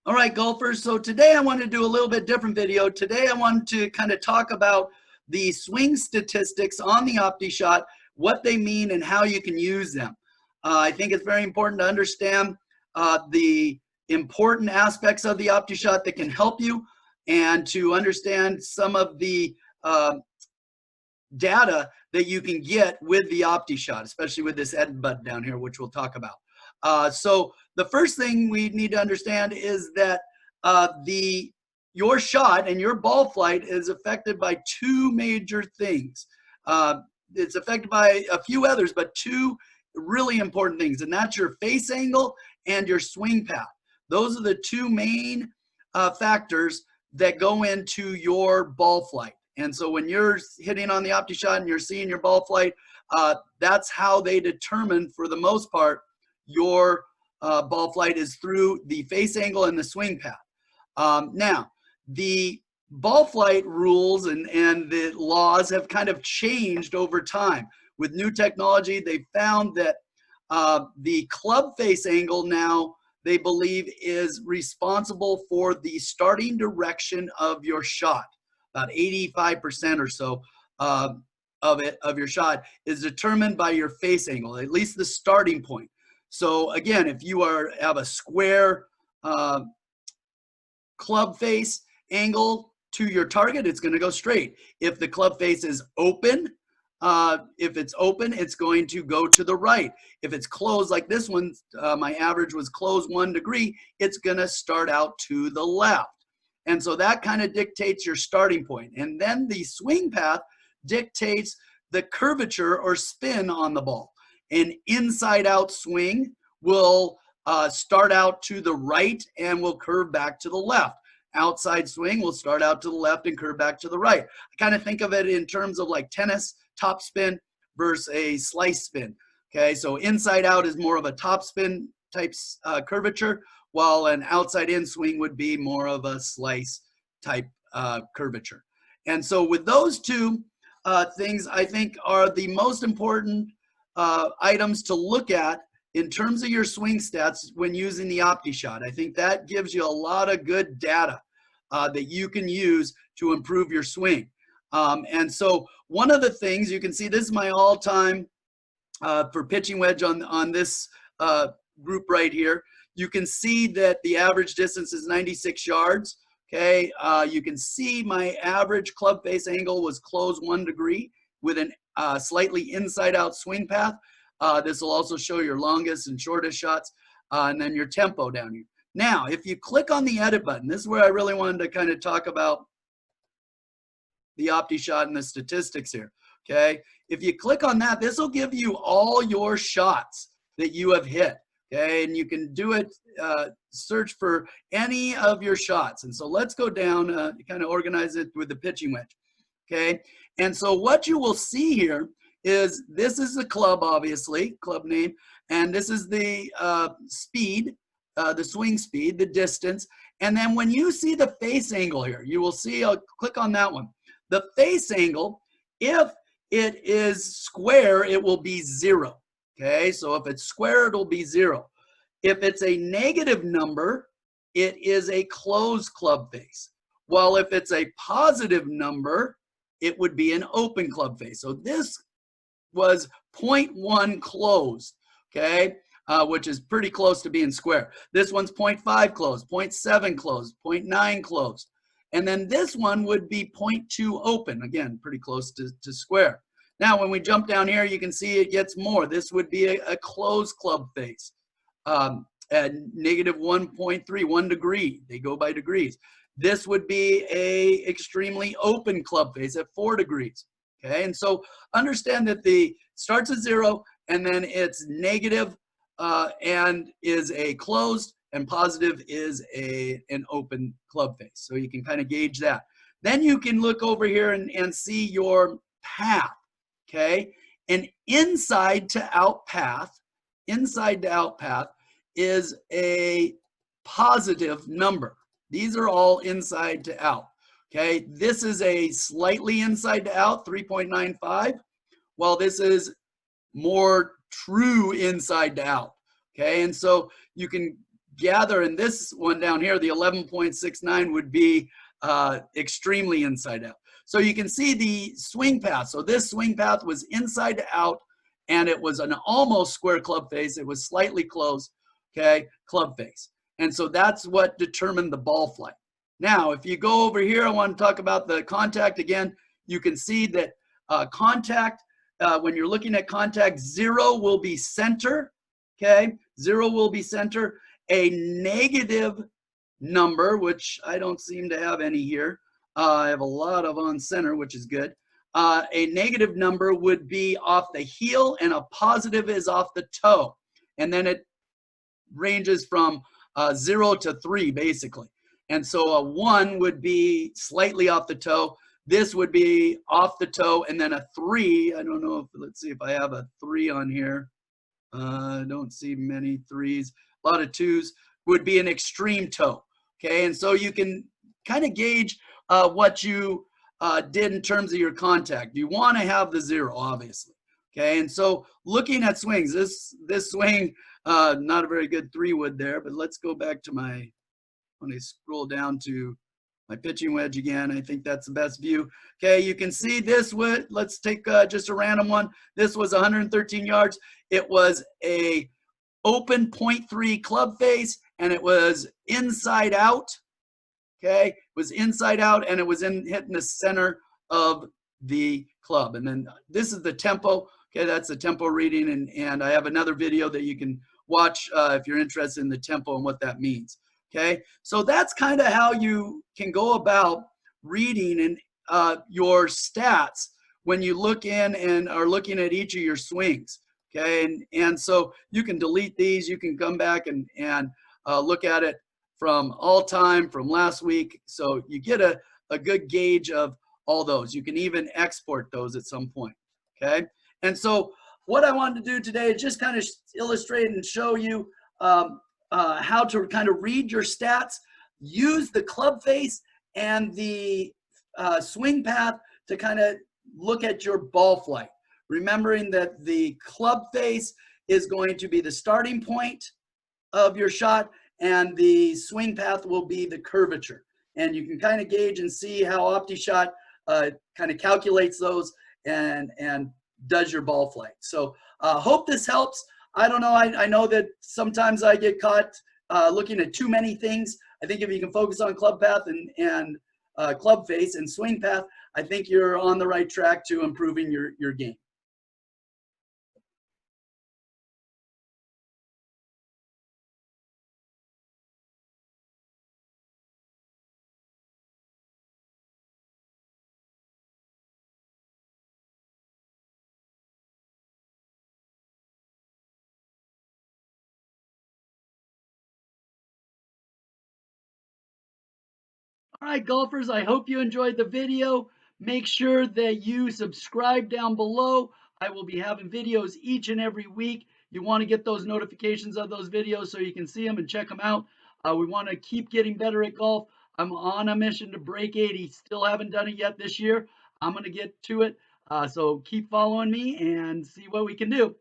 All right, golfers. So today I want to do a little bit different video. Today I want to kind of talk about the swing statistics on the Optishot, what they mean and how you can use them. I think it's very important to understand the important aspects of the Optishot that can help you, and to understand some of the data that you can get with the Optishot, especially with this edit button down here, which we'll talk about. So the first thing we need to understand is that your shot and your ball flight is affected by two major things. It's affected by a few others, but two really important things, and that's your face angle and your swing path. Those are the two main factors that go into your ball flight. And so when you're hitting on the Optishot and you're seeing your ball flight, that's how they determine, for the most part, your ball flight is through the face angle and the swing path. Now, the ball flight rules and the laws have kind of changed over time. With new technology, they found that the club face angle now, they believe, is responsible for the starting direction of your shot. About 85% or so of your shot is determined by your face angle, at least the starting point. So again, if you have a square club face angle to your target, it's going to go straight. If the club face is open, it's going to go to the right. If it's closed, like this one, my average was closed 1 degree, it's going to start out to the left. And so that kind of dictates your starting point. And then the swing path dictates the curvature or spin on the ball. An inside out swing will start out to the right and will curve back to the left. Outside swing will start out to the left and curve back to the right. I kind of think of it in terms of like tennis, top spin versus a slice spin. Okay, so inside out is more of a top spin type curvature, while an outside in swing would be more of a slice type curvature. And so with those two things, I think are the most important items to look at in terms of your swing stats when using the Optishot. I think that gives you a lot of good data that you can use to improve your swing. And so one of the things you can see, this is my all-time for pitching wedge on this group right here. You can see that the average distance is 96 yards. Okay, you can see my average club face angle was closed 1 degree with a slightly inside out swing path. This will also show your longest and shortest shots, and then your tempo down here. Now, if you click on the edit button, this is where I really wanted to kind of talk about the Optishot and the statistics here. Okay, if you click on that, this will give you all your shots that you have hit. Okay, and you can do it, search for any of your shots. And so let's go down, kind of organize it with the pitching wedge. Okay, and so what you will see here is this is the club, obviously, club name, and this is the speed, the swing speed, the distance. And then when you see the face angle here, you will see, I'll click on that one. The face angle, if it is square, it will be 0. Okay, so if it's square, it'll be 0. If it's a negative number, it is a closed club face. While if it's a positive number, it would be an open club face. So this was 0.1 closed, okay, which is pretty close to being square. This one's 0.5 closed, 0.7 closed, 0.9 closed. And then this one would be 0.2 open, again, pretty close to square. Now, when we jump down here, you can see it gets more. This would be a closed club face at negative 1.3, 1 degree. They go by degrees. This would be a extremely open club face at 4 degrees. Okay, and so understand that the starts at 0 and then it's negative and is a closed, and positive is an open club face. So you can kind of gauge that. Then you can look over here and see your path. Okay, an inside to out path is a positive number. These are all inside to out. Okay, this is a slightly inside to out, 3.95, while this is more true inside to out. Okay, and so you can gather, and this one down here, the 11.69 would be extremely inside out. So you can see the swing path. So this swing path was inside out, and it was an almost square club face. It was slightly closed, okay, club face. And so that's what determined the ball flight. Now, if you go over here, I want to talk about the contact again. You can see that contact, when you're looking at contact, 0 will be center, okay? 0 will be center. A negative number, which I don't seem to have any here. I have a lot of on center, which is good. A negative number would be off the heel, and a positive is off the toe. And then it ranges from 0 to 3, basically. And so a 1 would be slightly off the toe. This would be off the toe, and then a 3. I don't know if, let's see if I have a 3 on here. I don't see many 3s. A lot of 2s would be an extreme toe. Okay, and so you can kind of gauge what you did in terms of your contact. You want to have the 0, obviously. Okay, and so looking at swings, this swing, not a very good 3-wood there, but let's go back to my, when I scroll down to my pitching wedge again, I think that's the best view. Okay, you can see this would, let's take just a random one. This was 113 yards. It was a open 0.3 club face, and it was inside out. Okay, it was inside out, and it was hitting the center of the club. And then this is the tempo. Okay, that's the tempo reading, and I have another video that you can watch if you're interested in the tempo and what that means. Okay, so that's kind of how you can go about reading and your stats when you look in and are looking at each of your swings. Okay, and so you can delete these. You can come back and look at it from all time, from last week. So you get a good gauge of all those. You can even export those at some point. Okay, and so what I wanted to do today is just kind of illustrate and show you how to kind of read your stats, use the club face and the swing path to kind of look at your ball flight. Remembering that the club face is going to be the starting point of your shot, and the swing path will be the curvature. And you can kind of gauge and see how Optishot kind of calculates those and does your ball flight. So hope this helps. I don't know. I know that sometimes I get caught looking at too many things. I think if you can focus on club path and club face and swing path, I think you're on the right track to improving your game. All right, golfers, I hope you enjoyed the video. Make sure that you subscribe down below. I will be having videos each and every week. You want to get those notifications of those videos so you can see them and check them out. We want to keep getting better at golf. I'm on a mission to break 80. Still haven't done it yet this year. I'm going to get to it. So keep following me and see what we can do.